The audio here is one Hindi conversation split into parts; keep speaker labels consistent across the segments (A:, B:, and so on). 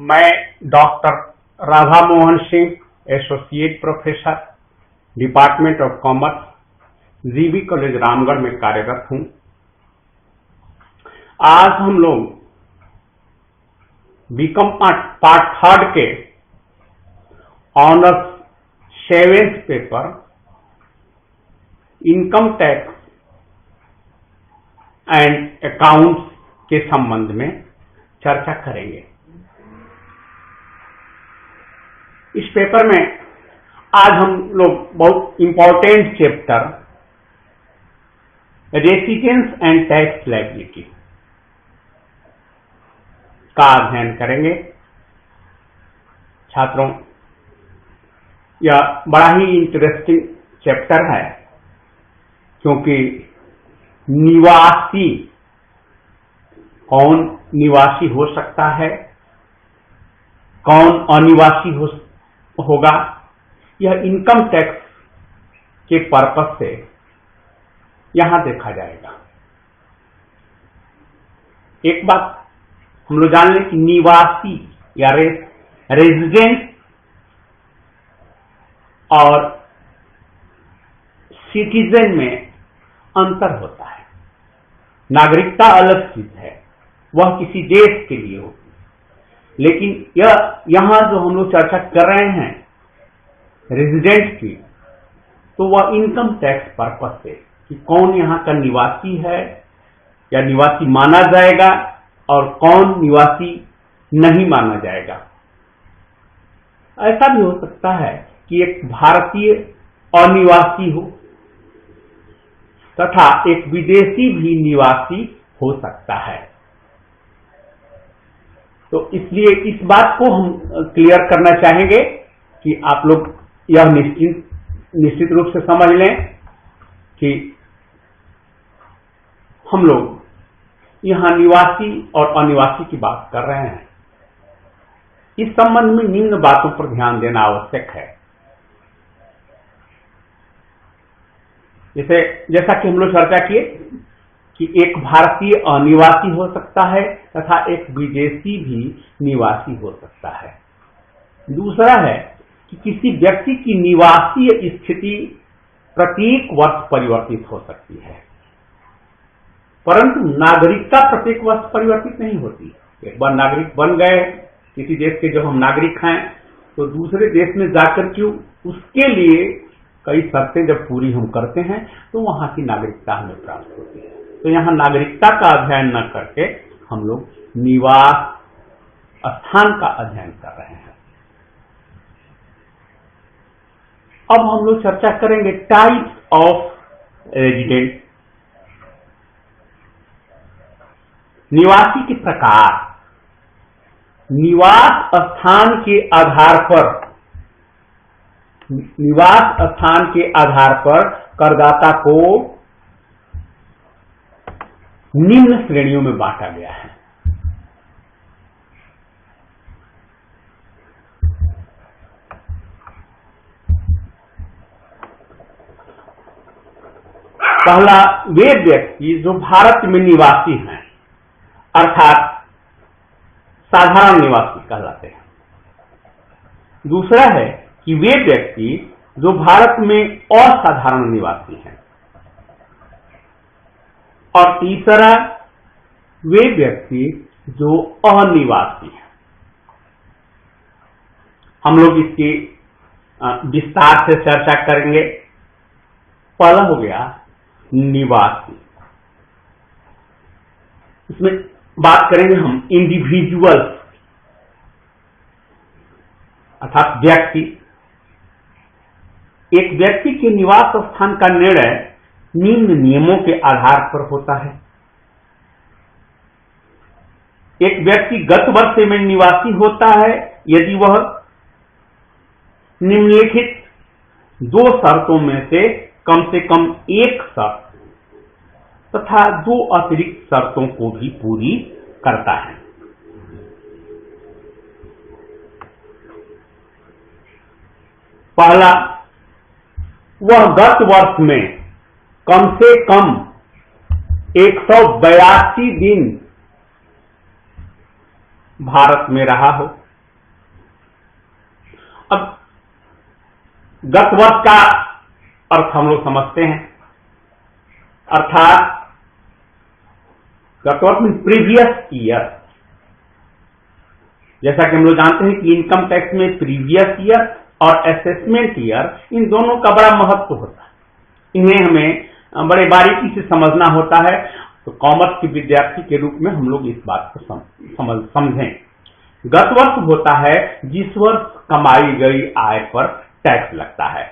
A: मैं doctor Radha Mohan Singh, associate professor, department of commerce, GB college Ramgarh में कार्यरत हूं। आज हम लोग बीकॉम पार्ट थर्ड के honours 7th paper income tax and accounts के संबंध में चर्चा करेंगे। इस पेपर में आज हम लोग बहुत important chapter residence and tax liability का अध्ययन करेंगे। छात्रों, यह बड़ा ही इंटरेस्टिंग चैप्टर है, क्योंकि निवासी कौन निवासी हो सकता है, कौन अनिवासी होगा, यह इनकम टैक्स के पर्पस से यहां देखा जाएगा। एक बात हम लोग जान लें कि निवासी या रेजिडेंट और सिटीजन में अंतर होता है। नागरिकता अलग चीज है, वह किसी देश के लिए होती है, लेकिन यहां जो हम लोग चर्चा कर रहे हैं रेजिडेंट की, तो वह इनकम टैक्स पर्पस से कि कौन यहां का निवासी है या निवासी माना जाएगा और कौन निवासी नहीं माना जाएगा। ऐसा भी हो सकता है कि एक भारतीय अनिवासी हो तथा एक विदेशी भी निवासी हो सकता है। तो इसलिए इस बात को हम क्लियर करना चाहेंगे कि आप लोग यह निश्चित रूप से समझ लें कि हम लोग यहां निवासी और अनिवासी की बात कर रहे हैं। इस संबंध में निम्न बातों पर ध्यान देना आवश्यक है। जैसा कि हम लोग चर्चा किए कि एक भारतीय अनिवासी हो सकता है तथा एक विदेशी भी निवासी हो सकता है। दूसरा है कि किसी व्यक्ति की निवासीय स्थिति प्रत्येक वर्ष परिवर्तित हो सकती है, परंतु नागरिकता प्रत्येक वर्ष परिवर्तित नहीं होती। एक बार नागरिक बन गए किसी देश के, जब हम नागरिक हैं तो दूसरे देश में जाकर के उसके लिए कई शर्तें जब पूरी हम करते हैं तो वहां की नागरिकता हमें प्राप्त होती है। तो यहां नागरिकता का अध्ययन न करके हम लोग निवास स्थान का अध्ययन कर रहे हैं। अब हम लोग चर्चा करेंगे टाइप्स ऑफ रेजिडेंट, निवासी के प्रकार। निवास स्थान के आधार पर करदाता को निम्न श्रेणियों में बांटा गया है। पहला, वे व्यक्ति जो भारत में निवासी हैं, अर्थात साधारण निवासी कहलाते हैं। दूसरा है कि वे व्यक्ति जो भारत में असाधारण निवासी हैं, और तीसरा वे व्यक्ति जो अनिवासी हैं। हम लोग इसकी विस्तार से चर्चा करेंगे। पहला हो गया निवासी। इसमें बात करेंगे हम इंडिविजुअल अर्थात व्यक्ति। एक व्यक्ति के निवास स्थान का निर्णय निम्न नियमों के आधार पर होता है। एक व्यक्ति गत वर्ष में निवासी होता है यदि वह निम्नलिखित 2 शर्तों में से कम एक शर्त तथा 2 अतिरिक्त शर्तों को भी पूरी करता है। पहला, वह गत वर्ष में कम से कम 182 दिन भारत में रहा हो। गत वर्ष का अर्थ हम लोग समझते हैं, अर्थात गत वर्ष में प्रीवियस ईयर। जैसा कि हम लोग जानते हैं कि इनकम टैक्स में प्रीवियस ईयर और असेसमेंट ईयर, इन दोनों का बड़ा महत्व होता है। इन्हें हमें बड़े बारीकी से समझना होता है। तो कॉमर्स के विद्यार्थी के रूप में हम लोग इस बात को समझें। गत वर्ष होता है जिस वर्ष कमाई गई आय पर टैक्स लगता है,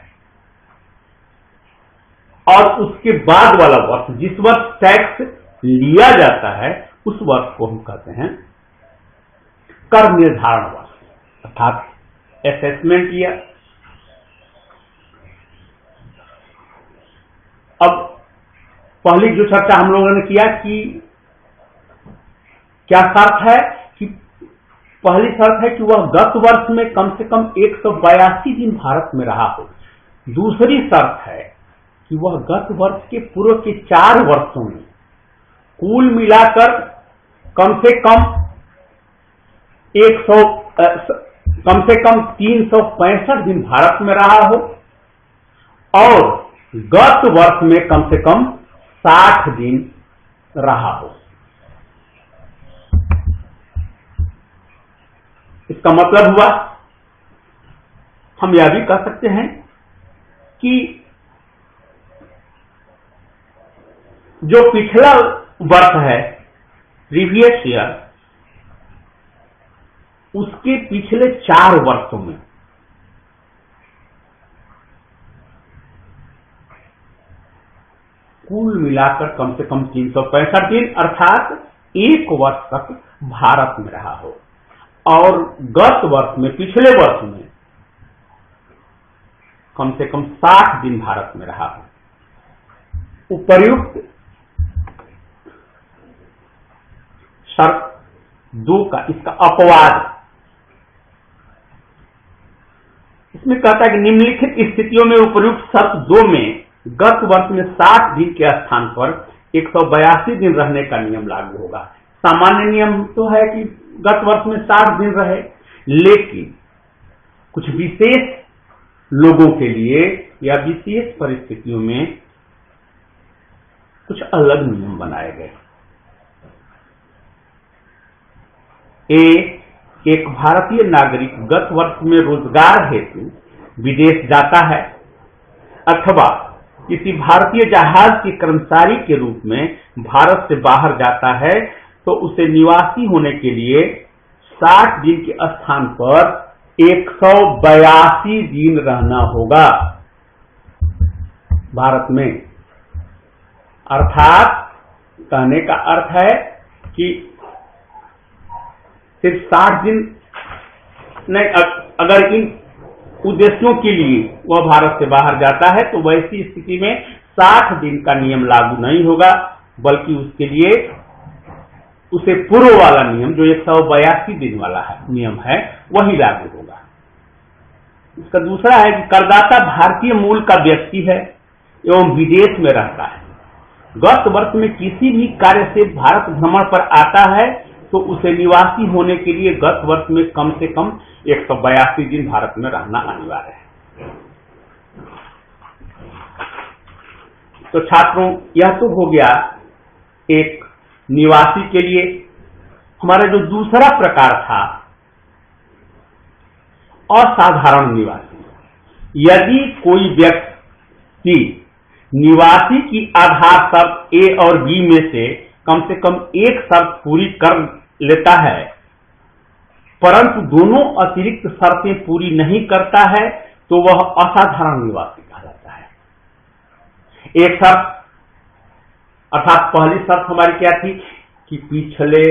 A: और उसके बाद वाला वर्ष जिस वर्ष टैक्स लिया जाता है उस वर्ष को हम कहते हैं कर निर्धारण वर्ष, अर्थात असेसमेंट ईयर। अब पहली जो चर्चा हम लोगों ने किया कि क्या शर्त है, कि पहली शर्त है कि वह गत वर्ष में कम से कम 182 दिन भारत में रहा हो। दूसरी शर्त है कि वह गत वर्ष के पूर्व के 4 वर्षों में कुल मिलाकर कम से कम 365 दिन भारत में रहा हो, और गत वर्ष में कम से कम 60 दिन रहा हो। इसका मतलब हुआ, हम यह भी कह सकते हैं कि जो पिछला वर्ष है प्रीवियस ईयर, उसके पिछले 4 वर्षों में कुल मिलाकर कम से कम 365 दिन अर्थात 1 वर्ष तक भारत में रहा हो, और गत वर्ष में, पिछले वर्ष में कम से कम 60 दिन भारत में रहा हो। उपर्युक्त शर्त 2 का इसका अपवाद, इसमें कहता है कि निम्नलिखित स्थितियों में उपर्युक्त शर्त 2 में गत वर्ष में 60 दिन के स्थान पर 182 दिन रहने का नियम लागू होगा। सामान्य नियम तो है कि गत वर्ष में 60 दिन रहे, लेकिन कुछ विशेष लोगों के लिए या विशेष परिस्थितियों में कुछ अलग नियम बनाए गए। एक भारतीय नागरिक गत वर्ष में रोजगार हेतु विदेश जाता है, अथवा किसी भारतीय जहाज के कर्मचारी के रूप में भारत से बाहर जाता है, तो उसे निवासी होने के लिए 60 दिन के स्थान पर 182 दिन रहना होगा भारत में। अर्थात कहने का अर्थ है कि सिर्फ 60 दिन नहीं, अगर इन उद्देश्यों के लिए वह भारत से बाहर जाता है तो वैसी स्थिति में 60 दिन का नियम लागू नहीं होगा, बल्कि उसके लिए उसे पूर्व वाला नियम जो 182 दिन वाला नियम है वही लागू होगा। इसका दूसरा है कि करदाता भारतीय मूल का व्यक्ति है एवं विदेश में रहता है, गत वर्ष में किसी भी कार्य से भारत भ्रमण पर आता है, तो उसे निवासी होने के लिए गत वर्ष में कम से कम 182 दिन भारत में रहना अनिवार्य है। तो छात्रों, यह तो हो गया एक निवासी के लिए। हमारा जो दूसरा प्रकार था असाधारण निवासी। यदि कोई व्यक्ति निवासी की आधार शर्त ए और बी में से कम एक शर्त पूरी कर लेता है, परंतु दोनों अतिरिक्त शर्तें पूरी नहीं करता है, तो वह असाधारण निवासी कहा जाता है। एक शर्त अर्थात पहली शर्त हमारी क्या थी कि पिछले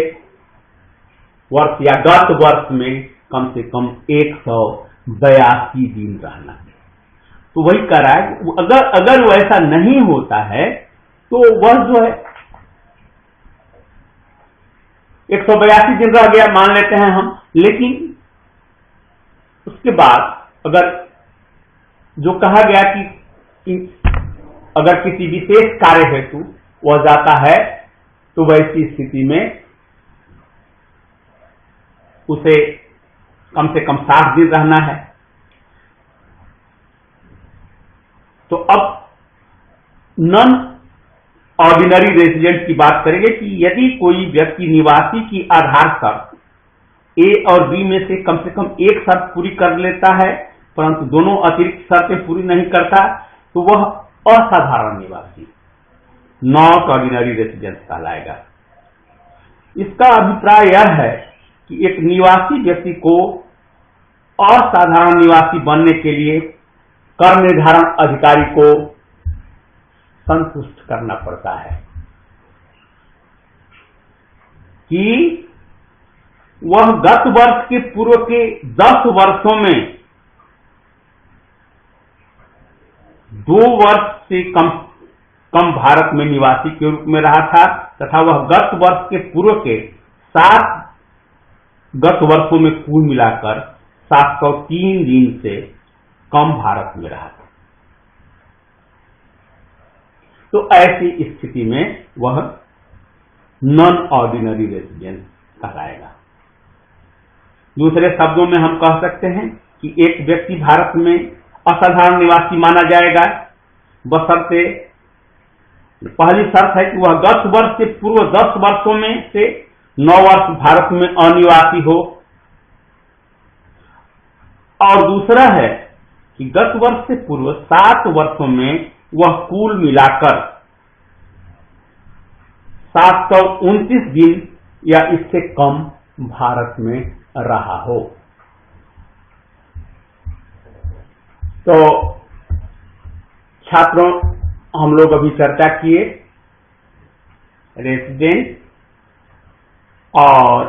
A: वर्ष या गत वर्ष में कम से कम 182 दिन रहना। तो वही कह रहा है अगर वो ऐसा नहीं होता है तो वह जो है 182 दिन रह गया मान लेते हैं हम, लेकिन उसके बाद अगर जो कहा गया कि अगर किसी विशेष कार्य हेतु वह जाता है तो वैसी स्थिति में उसे कम से कम 60 दिन रहना है। तो अब नॉन ऑर्डिनरी रेजिडेंट की बात करेंगे कि यदि कोई व्यक्ति निवासी की आधार शर्त ए और बी में से कम एक शर्त पूरी कर लेता है परंतु दोनों अतिरिक्त शर्तें पूरी नहीं करता तो वह असाधारण निवासी नॉट ऑर्डिनरी रेजिडेंट कहलाएगा। इसका अभिप्राय यह है कि एक निवासी व्यक्ति को असाधारण निवासी बनने के लिए कर निर्धारण अधिकारी को संतुष्ट करना पड़ता है कि वह गत वर्ष के पूर्व के 10 वर्षों में 2 वर्ष से कम भारत में निवासी के रूप में रहा था तथा वह गत वर्ष के पूर्व के 7 गत वर्षों में कुल मिलाकर 703 दिन से कम भारत में रहा था। तो ऐसी स्थिति में वह नॉन ऑर्डिनरी रेजिडेंट कहलाएगा। दूसरे शब्दों में हम कह सकते हैं कि एक व्यक्ति भारत में असाधारण निवासी माना जाएगा बशर्ते पहली शर्त है कि वह गत वर्ष से पूर्व 10 वर्षों में से 9 वर्ष भारत में अनिवासी हो और दूसरा है कि गत वर्ष से पूर्व 7 वर्षों में वह कुल मिलाकर 729 दिन या इससे कम भारत में रहा हो। तो छात्रों हम लोग अभी चर्चा किए रेसिडेंट और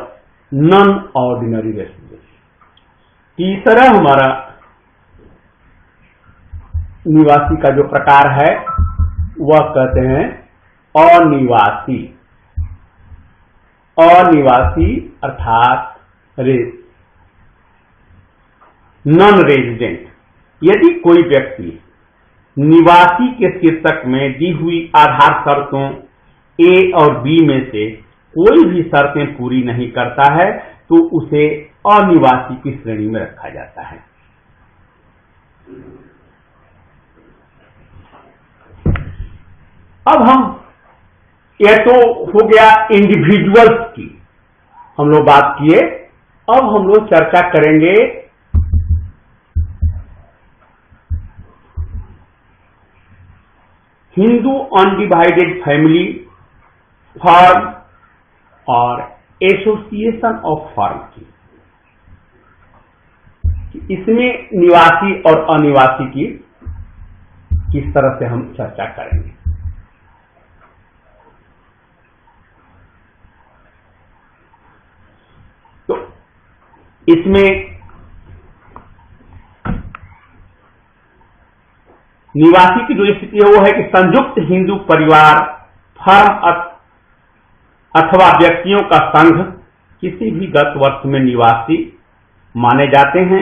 A: नॉन ऑर्डिनरी रेसिडेंट। तीसरा हमारा निवासी का जो प्रकार है वह कहते हैं अनिवासी। अनिवासी अर्थात नॉन रेजिडेंट। यदि कोई व्यक्ति निवासी के शीर्षक में दी हुई आधार शर्तों ए और बी में से कोई भी शर्तें पूरी नहीं करता है तो उसे अनिवासी की श्रेणी में रखा जाता है। अब हम यह तो हो गया इंडिविजुअल्स की हम लोग बात किए। अब हम लोग चर्चा करेंगे हिंदू अनडिवाइडेड फैमिली फर्म और एसोसिएशन ऑफ फर्म की। इसमें निवासी और अनिवासी की किस तरह से हम चर्चा करेंगे। तो इसमें निवासी की जो स्थिति है वो है कि संयुक्त हिंदू परिवार फर्म अथवा व्यक्तियों का संघ किसी भी गत वर्ष में निवासी माने जाते हैं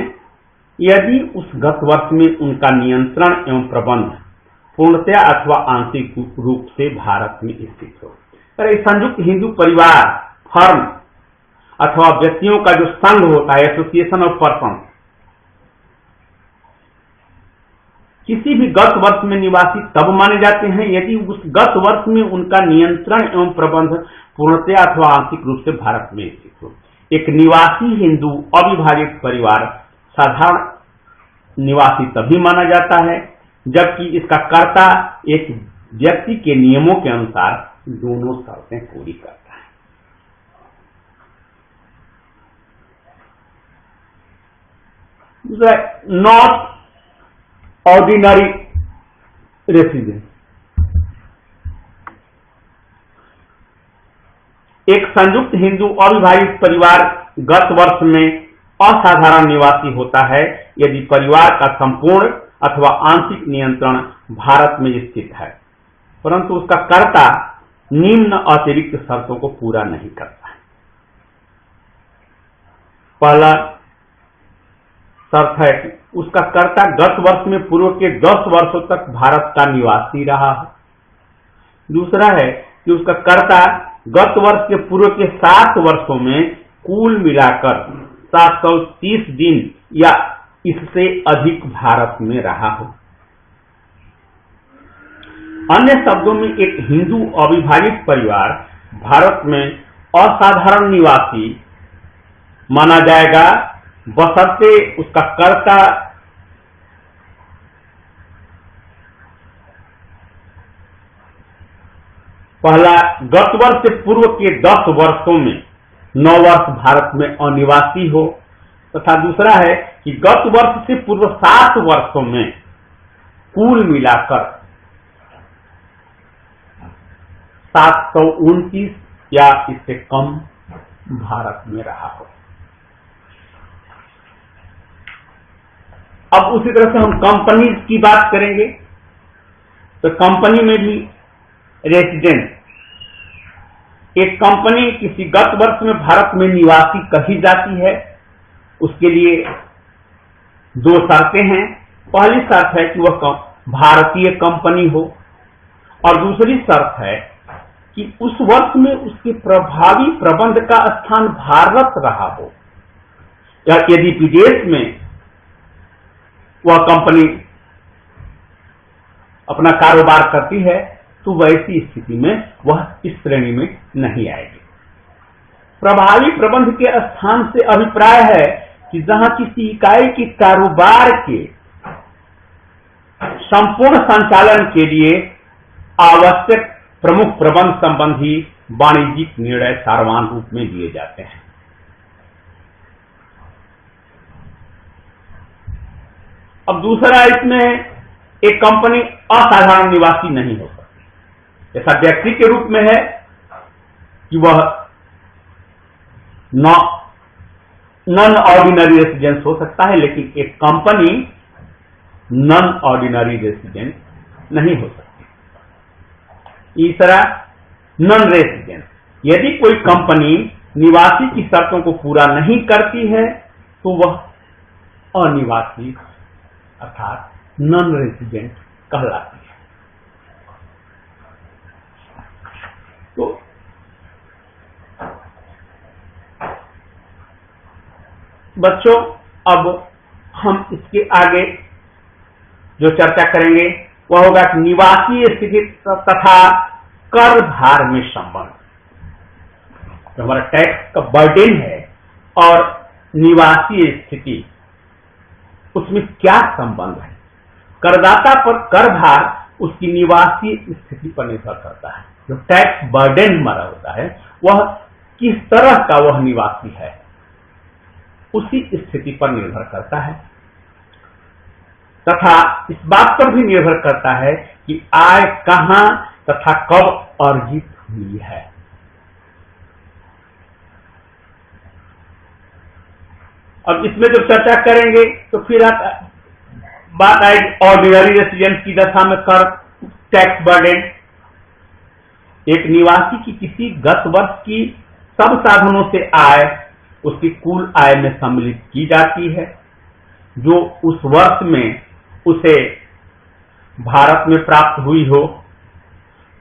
A: यदि उस गत वर्ष में उनका नियंत्रण एवं प्रबंध पूर्णतया अथवा आंशिक रूप से भारत में स्थित हो। संयुक्त हिंदू परिवार फर्म अथवा व्यक्तियों का जो संघ होता है एसोसिएशन ऑफ पर्सन किसी भी गत वर्ष में निवासी तब माने जाते हैं यदि उस गत वर्ष में उनका नियंत्रण एवं प्रबंध पूर्णतया अथवा आंशिक रूप से भारत में स्थित हो। एक निवासी हिंदू अविभाजित परिवार साधारण निवासी तभी माना जाता है जबकि इसका कर्ता एक व्यक्ति के नियमों के अनुसार दोनों शर्तें पूरी करता है। Not ordinary resident. एक संयुक्त हिंदू अविभाजित परिवार गत वर्ष में असाधारण निवासी होता है यदि परिवार का संपूर्ण अथवा आंशिक नियंत्रण भारत में स्थित है परंतु उसका कर्ता निम्न अतिरिक्त शर्तों को पूरा नहीं करता है। पहला शर्त है कि उसका कर्ता गत वर्ष में पूर्व के 10 वर्षों तक भारत का निवासी रहा है। दूसरा है कि उसका कर्ता गत वर्ष के पूर्व के 7 वर्षों में कुल मिलाकर 730 दिन या इससे अधिक भारत में रहा हो। अन्य शब्दों में एक हिंदू अविभाजित परिवार भारत में असाधारण निवासी माना जाएगा, बशर्ते उसका कर्ता पहला गत वर्ष से पूर्व के 10 वर्षों में 9 वर्ष भारत में अनिवासी हो, तथा दूसरा है कि गत वर्ष से पूर्व 7 वर्षों में कुल मिलाकर 729 या इससे कम भारत में रहा हो। अब उसी तरह से हम कंपनी की बात करेंगे, तो कंपनी में भी रेसिडेंट, एक कंपनी किसी गत वर्ष में भारत में निवासी कही जाती है, उसके लिए 2 शर्तें हैं। पहली शर्त है कि वह भारतीय कंपनी हो, और दूसरी शर्त है कि उस वर्ष में उसके प्रभावी प्रबंध का स्थान भारत रहा हो, या यदि विदेश में वह कंपनी अपना कारोबार करती है तो वैसी स्थिति में वह इस श्रेणी में नहीं आएगी। प्रभावी प्रबंध के स्थान से अभिप्राय है कि जहां किसी इकाई के कारोबार के संपूर्ण संचालन के लिए आवश्यक प्रमुख प्रबंध संबंधी वाणिज्यिक निर्णय सारवान रूप में लिए जाते हैं। अब दूसरा, इसमें एक कंपनी असाधारण निवासी नहीं हो सकती। जैसा व्यक्ति के रूप में है कि वह नॉन ऑर्डिनरी रेसिडेंस हो सकता है, लेकिन एक कंपनी नॉन ऑर्डिनरी रेसिडेंस नहीं हो सकती। तीसरा, नॉन रेसिडेंस, यदि कोई कंपनी निवासी की शर्तों को पूरा नहीं करती है तो वह अनिवासी अर्थात नॉन रेसिडेंट कहलाती है। तो बच्चों, अब हम इसके आगे जो चर्चा करेंगे वह होगा कि निवासी स्थिति तथा कर भार में संबंध। जो हमारा टैक्स का बर्डन है और निवासी स्थिति, उसमें क्या संबंध है? करदाता पर कर भार उसकी निवासी स्थिति पर निर्भर करता है। जो टैक्स बर्डन हमारा होता है वह किस तरह का वह निवासी है, उसी स्थिति पर निर्भर करता है, तथा इस बात पर भी निर्भर करता है कि आय कहां तथा कब अर्जित हुई है। अब इसमें जब चर्चा करेंगे तो फिर बात आएगी ऑर्डिनरी रेसिडेंस की दशा में कर टैक्स बर्डन। एक निवासी की किसी गत वर्ष की सब साधनों से आय उसकी कुल आय में सम्मिलित की जाती है, जो उस वर्ष में उसे भारत में प्राप्त हुई हो।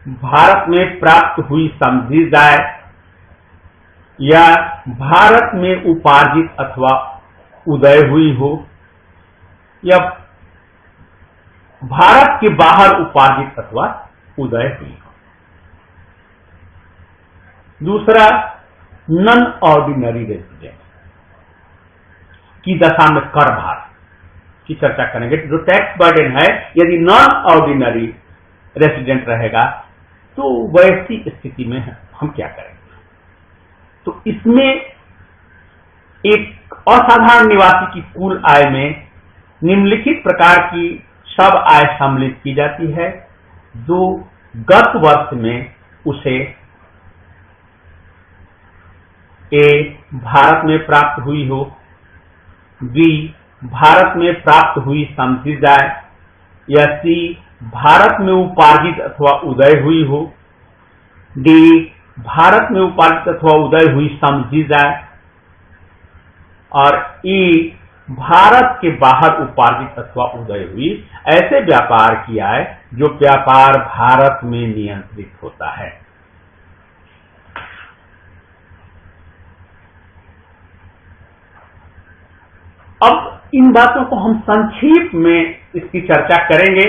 A: भारत में प्राप्त हुई समझी जाए या भारत में उपार्जित अथवा उदय हुई हो, या भारत के बाहर उपार्जित अथवा उदय हुई हो। दूसरा, नॉन ऑर्डिनरी रेसिडेंस की दशा में कर भार की चर्चा करेंगे। जो टैक्स बर्डन है, यदि नॉन ऑर्डिनरी रेसिडेंट रहेगा तो वैसी स्थिति में हम क्या करेंगे? तो इसमें एक असाधारण निवासी की कुल आय में निम्नलिखित प्रकार की सब आय सम्मिलित की जाती है, जो गत वर्ष में उसे ए भारत में प्राप्त हुई हो, बी भारत में प्राप्त हुई समझी जाए, या सी भारत में उपार्जित अथवा उदय हुई हो, डी भारत में उपार्जित अथवा उदय हुई समझी जाए, और ई भारत के बाहर उपार्जित अथवा उदय हुई ऐसे व्यापार की आय जो व्यापार भारत में नियंत्रित होता है। अब इन बातों को हम संक्षेप में इसकी चर्चा करेंगे।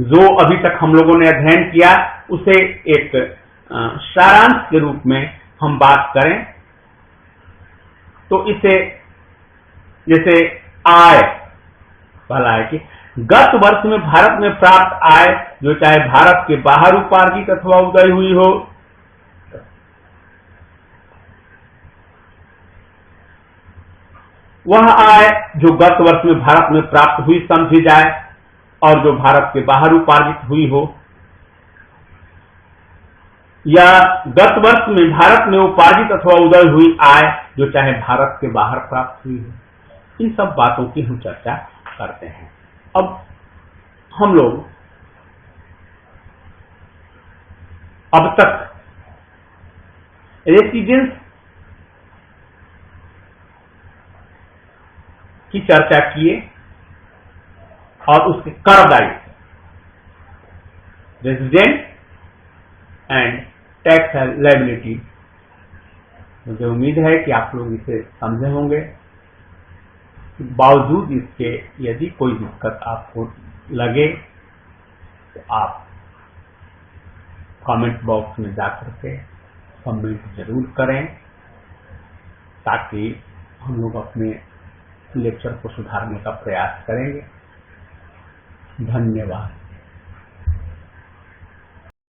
A: जो अभी तक हम लोगों ने अध्ययन किया उसे एक सारांश के रूप में हम बात करें तो इसे जैसे आय, पहला है कि गत वर्ष में भारत में प्राप्त आय जो चाहे भारत के बाहर उपार्जित अथवा उदय हुई हो, वह आय जो गत वर्ष में भारत में प्राप्त हुई समझी जाए और जो भारत के बाहर उपार्जित हुई हो, या गत वर्ष में भारत में उपार्जित अथवा उदय हुई आय जो चाहे भारत के बाहर प्राप्त हुई हो, इन सब बातों की हम चर्चा करते हैं। अब हम लोग अब तक रेसिडेंस की चर्चा किए और उसके कर दायित्व, रेसिडेंट एंड टैक्स लायबिलिटी। मुझे उम्मीद है कि आप लोग इसे समझे होंगे। बावजूद इसके यदि कोई दिक्कत आपको लगे तो आप कमेंट बॉक्स में जाकर के कमेंट जरूर करें ताकि हम लोग अपने लेक्चर को सुधारने का प्रयास करेंगे। धन्यवाद।